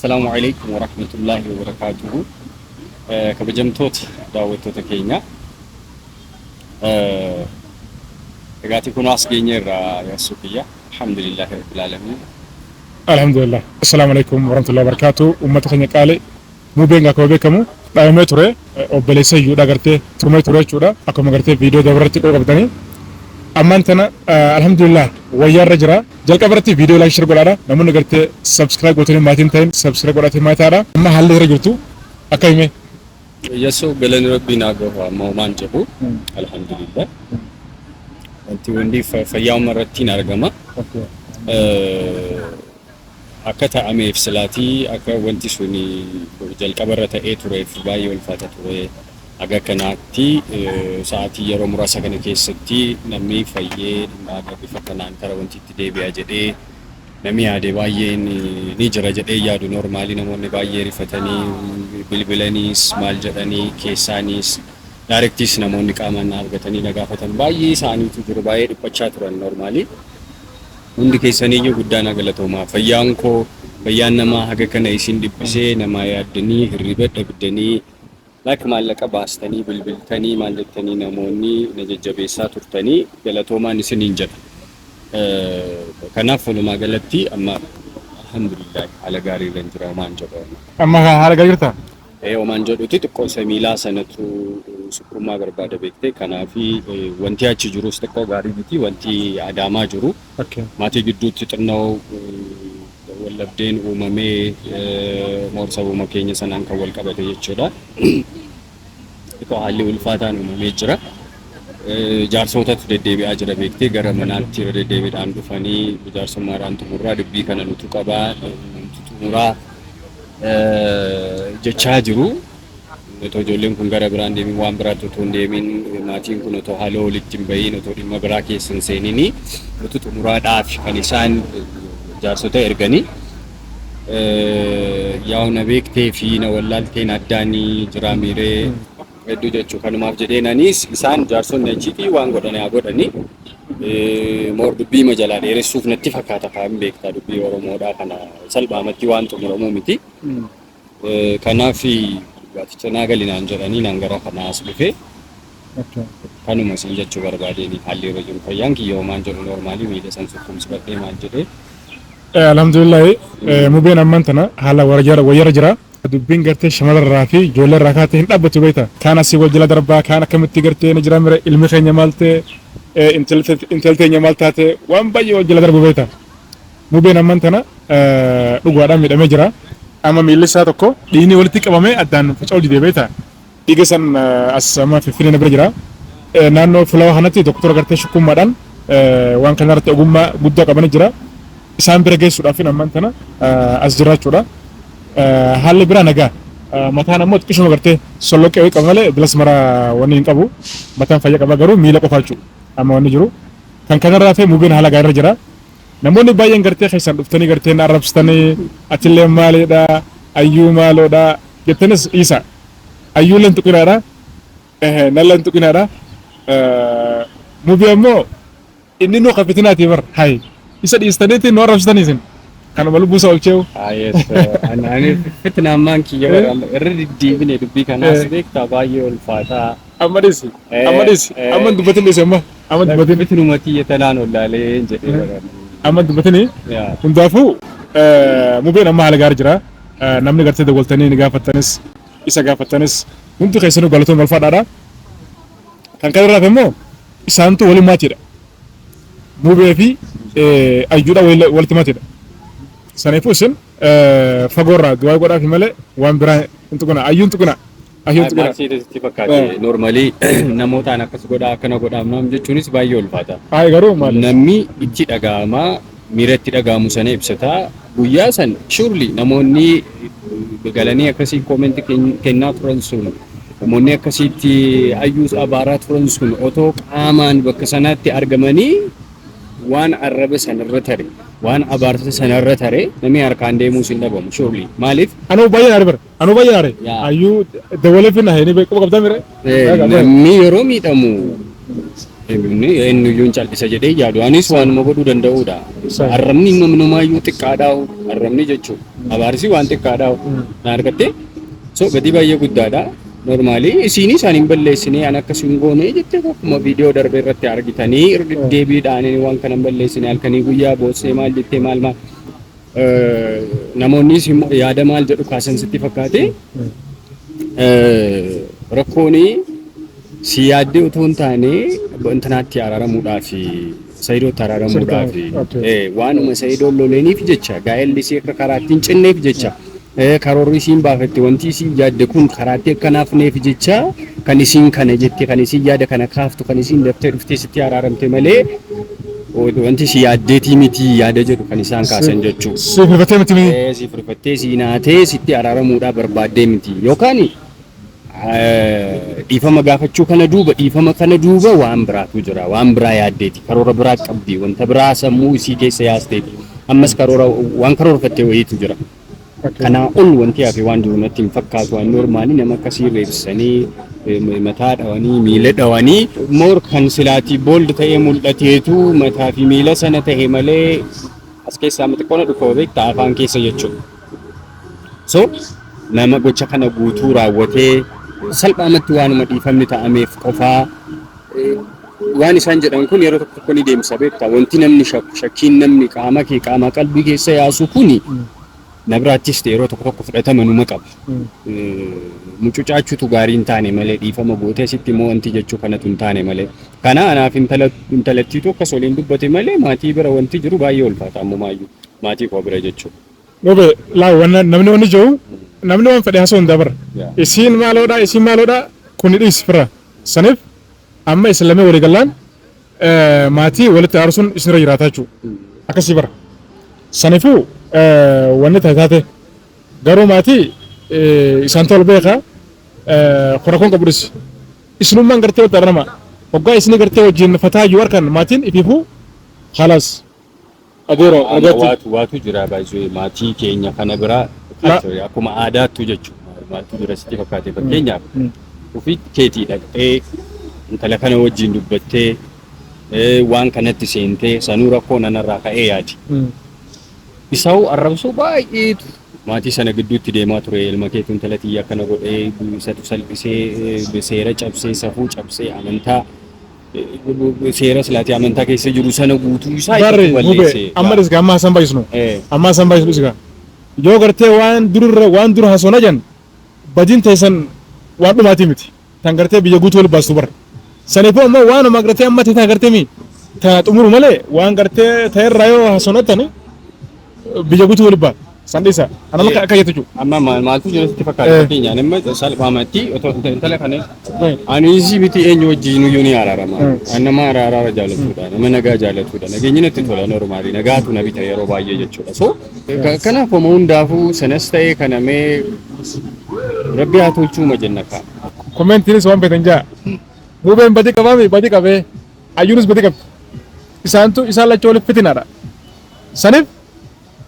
السلام عليكم ورحمة الله وبركاته. كبجمتوت دعوتوت كينيا. قاعد يكون أصلي يا سوقية. الحمد لله رب العالمين. الحمد لله. السلام عليكم ورحمة الله وبركاته. أمة خنيا قالي مو بينك وبينكم دائما ترى وبليس يودا قرتي ثم ترى شودا أكو مقرتي فيديو دبرتي كل قبضني أما أنتنا الحمد لله ويا رجرا جل كبرتي فيديو لايك شير قلنا نمون قرتي سبسكرايب قلتني ماتين تاين سبسكرايب قلتي ما تارا أما هل رجعتوا أكيمه يسوع بلن ربي ناقوها مومان جبو. الحمد لله. أنت وندي فيوم مرتين أرجما. أكتا أمي في سلاتي أكا وانتي سوني جل كبرت توري في باي والفاتة توري أكا كناتي ساعتي يرو مراسا كان كيستي نمي فيه ناقا بفتنا أنترا وانتي تدي بياجدي نمي عادي باي نيجرا جدي يادو نورمالي نموني باي رفتني بلبلانيس مال جدني كيسانيس دايركتيس نموني كامان نارغتني نغافتن باي ساني تجر باي ربچا تورن نورمالي hundi keessaniyyuu guddaan galatoomaa fayyaan koo fayyaan namaa haga kana isin dhibbisee namaa yaaddanii hirriba dhabdanii laak maallaqa baastanii bilbiltanii maallettanii namoonni na jajjabeessaa turtanii galatoomaan isiniin jedha. Kanaaf walumaa galatti amma alhamdulillah haala gaariirra jira maan jedhu. أما هذا قدرته Omaan jedhuti xiqqoo samiilaa sanatu sukkuma barbaada beekte kanaafi wanti achi jirus xiqqoo gaarii miti wanti adaamaa jiru maatii gidduutti xinnoo wallabdeen uumamee moorsa uuma keenya sanaan kan wal qabate jechuudha. Xiqqoo haalli ulfaataan uumamee jira. Jaarsootatu deddeebi'aa jira beektee gara manaatti deddeebiidhaan dhufanii jaarsummaadhaan xumurraa dubbii kana nutu qabaa xumuraa jechaa jiru. Otoo ijoolleen kun gara biraan deemin waan biraatti otoo hin deemin maatiin kun otoo haaloo walitti hin bahiin otoo dhimma biraa keessa hin seenini nuti xumuraadhaaf kan isaan jaarsota erganii yaa na beektee fi na wallaalteen addaanii jira miiree hedduu jechuu kanumaaf jedheenanis isaan jaarsonni achiitii waan godhanii haa godhanii moor dubbii majalaa dheeressuuf natti fakkaata kan beektaa dubbii Oromoodhaa kana salphaamatti waan xumuramuu miti. Kanaaf gaaticha naagalinaan jedhanii naan gara kanaas dhufe kanuma isin jechuu barbaadeen haalli irra jiru fayyaan kiyyoomaan jedhu noormaalii miidha san sukkumsifadhee maal jedhee. alhamdulillah mubeen amman tana haala wayyara jira dubbiin gartee shamarraa fi ijoollee irraa kaatee hin dhaabbatu beekta kaan asii wal jala darbaa kaan akkamitti gartee ni jira mira ilmi keenya maal ta'e intal teenya maal taate waan baay'ee wal jala darbu beekta mubeen amman tana dhugaadhaan miidhamee jira amma miilli isaa tokko dhiigni walitti qabamee addaan faca'uu didee beekta dhiiga san as amma Finfinnee bira jira naannoo filawaa kanatti doktora gartee shukkummaadhaan waan kanarratti ogummaa guddaa qaban jira isaan bira geessuudhaaf amman tana as jiraachuudha. Haalli biraa nagaa mataan ammoo xiqqishuma gartee solloqee qaba malee bilas mara wanni hin qabu mataan fayyaa qaba garuu miila qofaachuu amma wanni jiru kan kanarraa ta'e mubeen haala gaariirra jira namoonni baay'een gartee keessan dhuftanii gartee na arrabsitanii atillee maalidha ayyuu maaloodha jettanis isa ayyuuleen tuqinaadha nalleen tuqinaadha mubee ammoo inni nuu qafitinaati bar hay isa dhiistaniitti nu arrabsitanii isin kanuma lubbuusa olcheewu. Ani fitna ammaan kiyya irra deddeebine dubbii kanaas beektaa baay'ee ulfaataa. Amma dubbatin dhiise amma dubbatin. Fitnumatti yetalaan ollaalee jedhee barbaada. Amma dubbatini hundaafuu mubeen amma haala gaarii jira namni gartee dawwaltanii ni gaafattanis isa gaafattanis hundi keessanuu galatoon galfaadhaadha. Kan kanarraaf immoo isaantu waliin maatiidha. Mubee fi ayyuudha walitti maatiidha. Sanaafuu isin fagoorraa du'aa godhaafi malee waan biraa hin tuqina ayyuun tuqina. Maasiitti fakkaate noormaalii namootaan akkas godhaa akkana godhaa naam jechuunis baay'ee ulfaata. Garuu maal namni itti dhaga'amaa miiratti dhaga'amu sana ibsataa guyyaa san surely namoonni galanii akkasii koomentii kennaa turan sun namoonni akkasiitti ayyuus abaaraa turan sun otoo qaamaan bakka sanaatti argamanii waan arraba sanarra tare waan abaarsa sanarra tare namni harkaan deemuu sin dhabamu surely maaliif anuu baay'ee aare ayyuu dawalee finna heenii beekuu qabdaa mire namni yeroo miidhamu eenyuyyuu hin cal'isa jedhee yaadu. Anis waanuma godhuu danda'udha. Sahi. Arrabni namaayyuu xiqqaadhaa arrabni jechuudha. Abaarsi waan xiqqaadhaa na argatte. So gadi baay'ee guddaadha. Normaalii isiin isaaniin balleessinee an akkasiin goonee jettee akkuma viidiyoo darbe irratti argitanii deebiidhaan waan kana balleessinee halkanii guyyaa boossee maal jettee maal namoonnis immoo yaada maal jedhu kaasan sitti fakkaate rakkoonii si yaaddee otoo hin taane intanaatti araaramuudhaaf Saayidootti araaramuudhaaf waanuma Saayidoon loleeniif jecha gaa'elli isii akka karaatti hin cinneef jecha karoorri isiin baafatte wanti isiin yaadde kun karaatti akka naafneef jecha kan isiin kana jette kan isiin yaada kana kaaftu kan isiin daftee dhuftee sitti araaramte malee wanti si yaaddeetii miti yaada jedhu kan isaan kaasan jechuudha. Si firfattee miti miti. Si firfattee si naatee sitti araaramuudhaa barbaaddee miti yookaan dhiifama gaafachuu kana duuba waan biraatu jira waan biraa yaaddeeti karoora biraa qabdi wanta biraa sammuu isii keessa yaasteeti ammas waan karoorfattee wayiitu jira. Kanaa ol wanti hafe waan jiru natti hin fakkaatu waan normaalii nama akkasii reebsanii mataa dhawanii miila dhawanii moor kan silaatii booldi ta'ee mul'ateetu mataa fi miila sana ta'e malee as keessaa xiqqoona dhukkoo beektaa afaan keessa jechuudha. So nama gocha kana guutuu raawwatee salphaamatti waanuma dhiifamni ta'ameef qofaa waan isaan jedhan kun yeroo tokko ni deemsa beektaa wanti namni shakkiin namni qaama qalbii keessa yaasu kuni nabiraattis yeroo tokko fudhatama numa qaba. Mucucaachuutu gaarii hin taane malee dhiifama gootee sitti immoo wanti jechuu kanatu hin taane malee. Kana anaaf intalattiitu akkas waliin dubbate malee maatii bira wanti jiru baay'ee ulfaata ammumaayyuu maatii koo bira jechuudha. Gobe laa namni wanni jiru namni waan fedhe hasoo hin dabarre. Isiin maaloodha kun dhiis fira. Saniif amma islamee walii gallaan maatii walitti aarsuun isinirra jiraataa jechuudha. Akkasii bara. Saniifuu wanni taate garuu maatii isaan tol beeka qorakoon qabudis isinummaan gartee wata arama hoggaa isinii gartee wajjin fataa jiru harkan maatiin ifiifuu halas adeero argatti waatu jira baay'ee maatii keenya kana bira akkuma aadaattu jechuudha maatii jira sitti fakkaate fakkeenyaaf ofii keetii dhaqxee intala kana wajjin dubbattee waan kanatti seentee sanuu rakkoo nanarraa ka'ee yaadi. Isaa'u arrabsoo baay'eetu maatii sana gidduutti deemaa ture ilma keetu intalatiyya akkana godhee isatu salphisee seera cabsee safuu cabsee amantaa seera silaatii amantaa keessa jiru sana guutuu isaa itti balleessee. Amma dhiisgaa amma hasan baay'isnu. Amma hasan baay'isnu dhiisgaa. Yoo gartee waan dura hasoona jan badiin teessan waan dhumaatii miti. Tan gartee biyya guutuu wal baastu bara. Saniifuu ammoo waanuma gartee amma ta'e gartee mi ta xumuru malee waan gartee ta'erraa yoo hasoonatani biyya guutuu wal baa sandisa ana maka akka jechuudha. Amma maaltu jira sitti fakkaata fakkeenyaan amma salphaamatti otoo intala kana ani isii biti eenyu wajjin iyyuu ni araarama. Nama araara jaallatudha nama nagaa jaallatudha nageenyi natti tola normaalii nagaatu na bita yeroo baay'ee jechuudha. So kanaaf homaa hundaafuu sanas ta'ee kanamee rabbi haa tolchuu jenna kaa. Koomentiinis waan beektan jaa Mubeen badii qabee ayyuunis badii qabdi isaan lachoo waliif fitinaadha. Saniif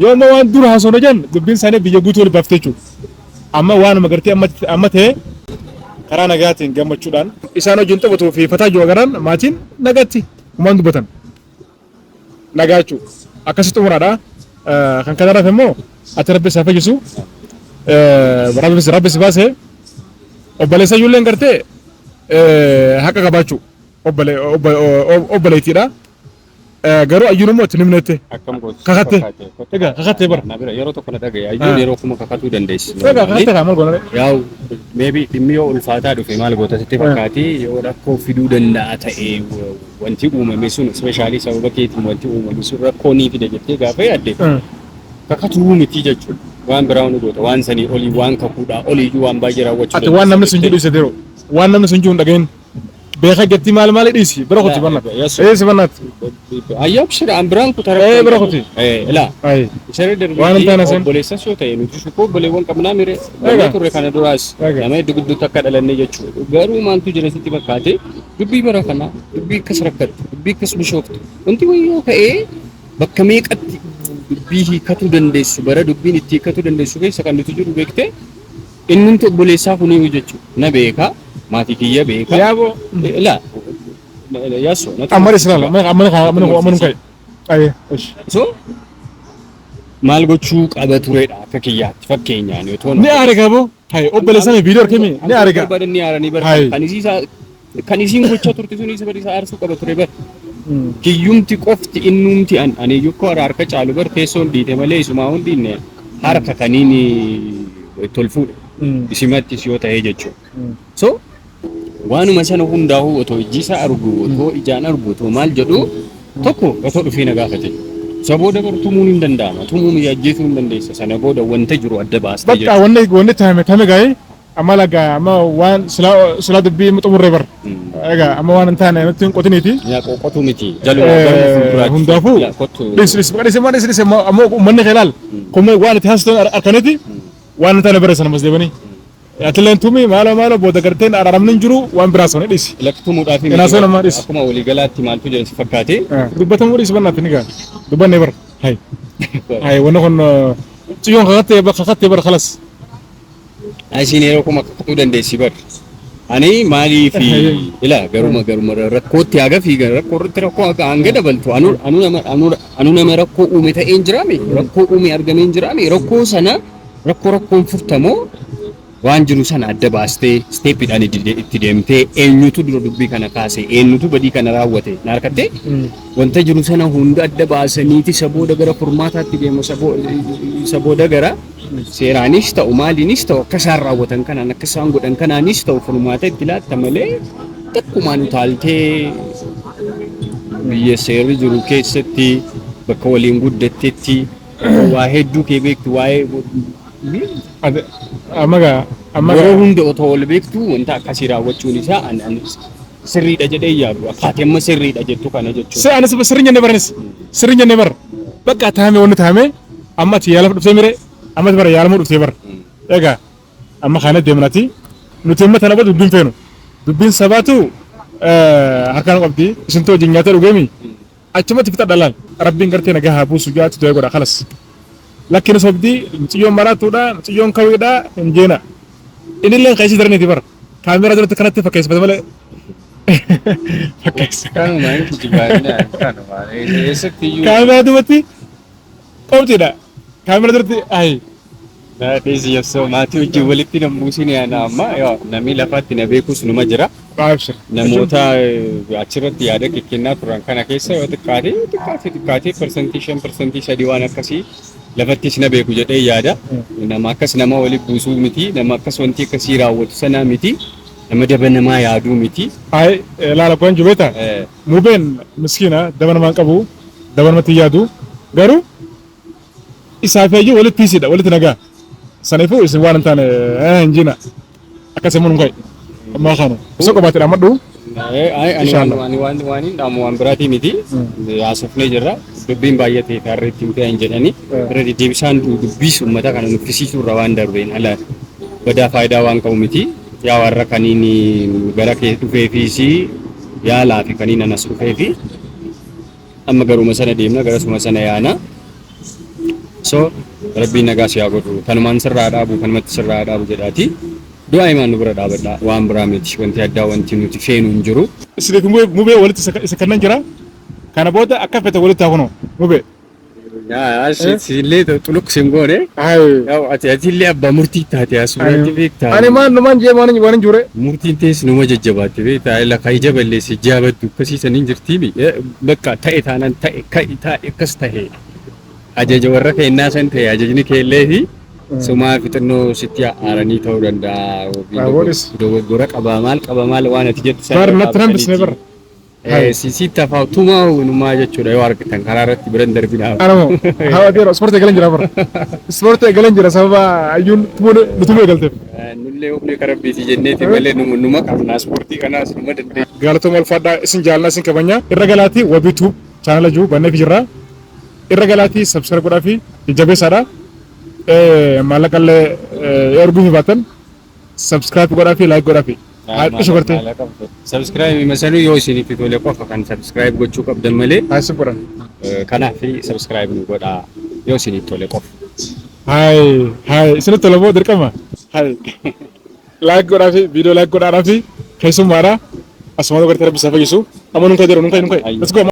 yoo amma waan dura haasofna jan dubbiin isaanii biyya guutuu wal baaftee jechuudha. Amma waanuma gartee amma ta'e karaa nagaatiin gammachuudhaan isaan wajjin taphatuu fi fataa jiru agaraan maatiin nagaatti humaan dubbatan nagaa jechuudha. Akkasitti xumuraadha. Kan kanarraaf immoo ati rabbi isaa fayyisu rabbi si baasee obboleessa ijoolleen gartee haqa qabaachuu obboleettiidha. Garuu ayyuun immoo itti nimnette kakattee bara yeroo tokko na dhagaye ayyuun yeroo kuma kakatuu dandeessi. Kakattee maal goona yaa'u meebii dhimmi yoo ulfaataa dhufe maal goota sitti fakkaati yoo rakkoo fiduu danda'a ta'e wanti uumame sun ispeeshaalii sababa keetiin wanti uumame sun rakkoo ni fida jettee gaafa yaadde kakatuu miti jechuudha. Waan biraa nu goota waan sanii olii waan kakuudhaa oliiyyuu waan baay'ee raawwachuu ati waan namni sun jedhu isa deroo waan namni sun jedhu hin dhagahin beeka jetti maal dhiisi bira kuti banna si bannat ayyab shira ambiraan ku tara bira kuti la ay shira der waan antana sen boleessa soo ta'e nuti shukoo boleewwan qabnaa mire turre kana duraas nama duguddu takka dhalanne jechuudha garuu maantu jira sitti fakkaate dubbii bara kana dubbii akkas rakkattu dubbii akkas bishooftu wanti wayyoo ka'ee bakka meeqatti dubbii hiikkatuu dandeessu bara dubbiin itti hiikkatuu dandeessu keessa kan nuti jiru beekte inni obboleessaa kunii jechuudha na beeka maatii kiyya beeka yaabo la yaasoo Amma Israel amma kai. Aye. So maal gochuu qaba turedha akka kiyyaatti fakkeenyaan yoo ta'u. Ni aare gabo. Hai obboleessa mee viidiyoo argame ni aare ga. Ni aaranii bar kan isiin gochaa turte sun isa bari aarsuu qaba ture bar. Kiyyumti qofti innumti ani yookaan harka caalu bar teessoon dhiite malee isumaa hundi inni harka kaniin tolfuudha. Isimattis yoo ta'e jechuudha. So waanuma sana hundaa'u otoo ijji isaa argu otoo ijaan argu otoo maal jedhu tokko otoo dhufee na gaafate. Sabooda bar tumuun hin danda'ama. Tumuun ajjeesuu hin dandeessa. Sana booda wanta jiru adda baastee jechuudha. Bakka wanni tame gaa'ee amma laga amma waan silaa dubbii xumurree bar. Egaa amma waan hin taane nutti hin qotiniiti. Yaa qotu miti. Jaluma hundaafuu dhis ammoo uummanni keelaal kuma waan itti haasatan harkaniiti waan hin taane bareessan ammas deebanii. Atileen tumi maalo booda garteen araaramni hin jiru waan biraas waan dhisi. Laktumuudhaaf hin jiru. Akkuma walii galaatti maaltu jedhu si fakkaate. Dubbatamuu dhisi bannaatti ni gaa. Dubbannee bar. Hai wanni kun ciyyoon kakattee bar khalas. Asiin yeroo kuma kakkatuu dandeessi bar. Ani maaliif ila garuma rakkootti haga fiigan rakkoo irratti rakkoo hanga dabaltu anu nama rakkoo uume ta'een jiraame rakkoo uume argameen jiraame rakkoo sana rakkoon furtamoo waan jiru sana adda baastee steepidhaan itti deemtee eenyutu dura dubbii kana kaase eenyutu badii kana raawwate naarkattee wanta jiru sana hunda adda baasaniiti sabooda gara furmaataatti deemu sabooda gara seeraanis ta'u maaliinis ta'u akka isaan raawwatan kanaan akka isaan godhan kanaanis ta'u furmaata itti laatta malee takkumaan utaaltee biyya seerri jiru keessatti bakka waliin guddattetti waa hedduu kee beektu waa'ee amma yeroo hunda otoo wal beektu wanta akkasii raawwachuun isaa sirriidha jedhee yaadu akkaataa amma sirriidha jettu kana jechuudha. Se anas sirrii jennee baranis sirrii jennee bar bakka taa'ame wanni taa'ame amma ati yaala dhuftee mire amma bara yaala dhuftee bar egaa amma kana deemnati nuti amma tana badu dubbiin feenu dubbiin sabaatu harkaan qabdi isin too jinyaata dhugeemi achumatti fixa dhalaan rabbiin gartee nagaa haa buusu jaatu ta'ee godha khalas. Lakkin sobdi ciyyoon maraatuudha ciyyoon kawiidha hin jeena inillee qeessi daraniiti bar kaameraa duratti kanatti fakkeessifate malee kanuma hin jibaadha kanuma eessattiyyuu kaameraa duratti qophiidha kaameraa duratti ayi Deezi yabsoo maatii wajjin walitti nambuusin yaana amma namni lafaatti na beekus numa jira. Namoota achirratti yaada kennaa turan kana keessa yoo xiqqaatee parsantii 5% 3 waan akkasii lafattis na beeku jedhee yaada. Nama akkas nama walitti buusuu miti nama akkas wanti akkasii raawwatu sanaa miti nama daba namaa yaaduu miti. Ayi laala kun jubeeta mubeen miskiina daba namaan qabu daba namatti yaadu garuu isaaf iyyuu walitti tiisidha walitti nagaa. Sanifu isin waan taane injina akkasii mun kai amma khanu so ko baatira maddu ani waan dhamu biraati miti asofne jirra dubbiin baay'ate tarreetti miti hin jedhani irra deebisaan dubbii ummata kana nuffisiisuu irra waan darbeen ala badaa faayidaa waan qabu miti yaa warra kaniin gara kee dhufee fi yaalaa fi kaniin anas dhufee fi amma garuma sana deemna garasuma sana yaana so rabbiin nagaa si haa godhu kanumaan sirraa dhaabu kanumatti sirraa dhaabu jedhaati du'a imaan nu bira dhaabadha waan biraa miti wanti addaa wanti nuti feenu hin jiru. Isiniif mubee walitti isa kannan jira kana booda akka fete walitti haa kunoo mubee. Illee xuluq sin goone ati illee abbaa murtii taate asumatti beektaa. Ani numaan jee waan hin jure. Murtiin tees numa jajjabaatti beektaa lafa ija balleessi jaabattu akkasiisan hin jirtiimi bakka ta'e taanaan ta'e akkas ta'e. Ajaja warra kennaa san ta'e ajajni keellee fi sumaa fixannoo sitti aaranii ta'uu danda'a. Dogoggora qaba maal waan ati jettu sana. Bar natti nan bisne bar. Sitti afaa tumaa uumamaa jechuudha yoo argitan karaa irratti biran darbinaa. Anamoo hawa deero ispoortii galan jira bar. Ispoortii galan jira sababa ayyuun tumuu eegalteef. Nullee ofii karabbiiti jenneeti malee numa qabna ispoortii kanaas numa dandeenya. Galatooma ulfaadhaa isin jaalladha isin kabanya irra galaati wabiitu chaanala jiru bannee fi jirra. Irra galaatii subscribe godhaa fi jajjabeessaadha. Maallaqallee erguu fi baatan subscribe godhaa fi like godhaa fi haadhisu gartee. Subscribe masaluu yoo isinitti tole qofa kan subscribe gochuu qabdan malee. Haasi godhan. Kanaaf subscribe nu godhaa yoo isinitti tole qofa. Hai isinitti tole boo dirqama. Like godhaa fi viidiyoo like godhaa fi keessummaadha. Asuma gartee rabbi safa gisu. Amma nunka deero nunka nunka. Let's go.